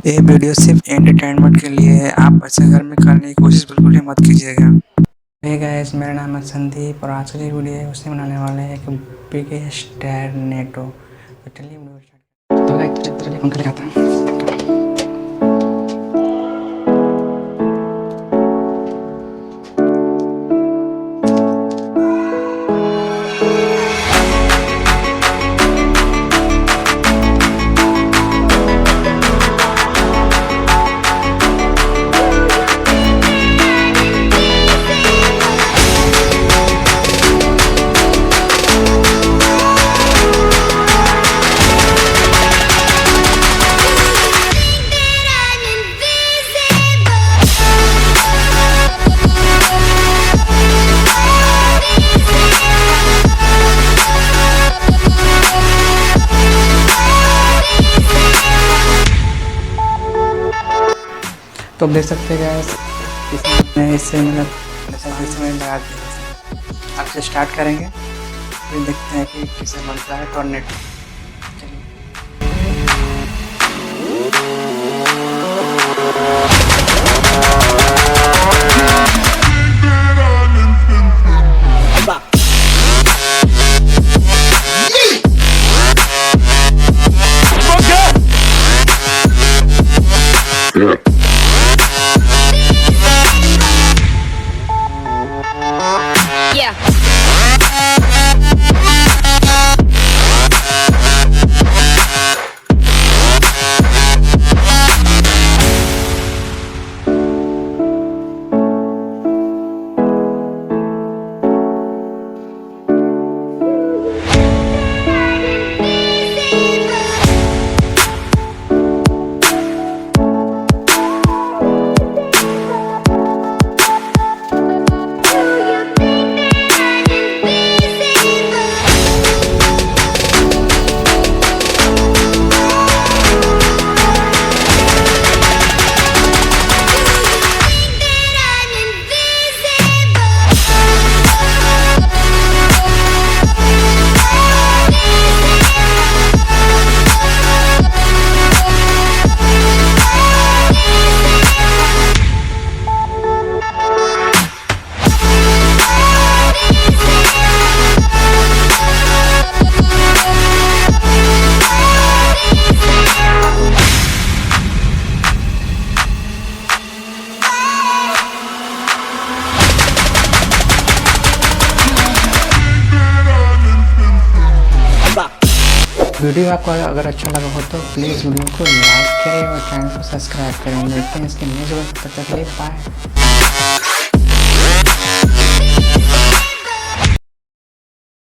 ये वीडियो सिर्फ एंटरटेनमेंट के लिए है। आप ऐसे घर में करने की कोशिश बिल्कुल ही मत कीजिएगा। हे गाइस, मेरा नाम है संदीप और आज की जो वीडियो है उसे बनाने वाले हैं एक बिगेस्ट टर्नेडो। तो चलिए वीडियो स्टार्ट। तो गाइस चलिए पंखा लगाता हूँ। तो देख सकते हैं इसमें इससे मतलब इसमें लगा दिया। अब से स्टार्ट करेंगे फिर देखते हैं कि किसे बनता है टॉर्नेडो। वीडियो आपको अगर अच्छा लगा हो तो प्लीज़ वीडियो को लाइक करें और चैनल को सब्सक्राइब करें। मिलते हैं इसके नेक्स्ट वीडियो में, तब तक के लिए बाय।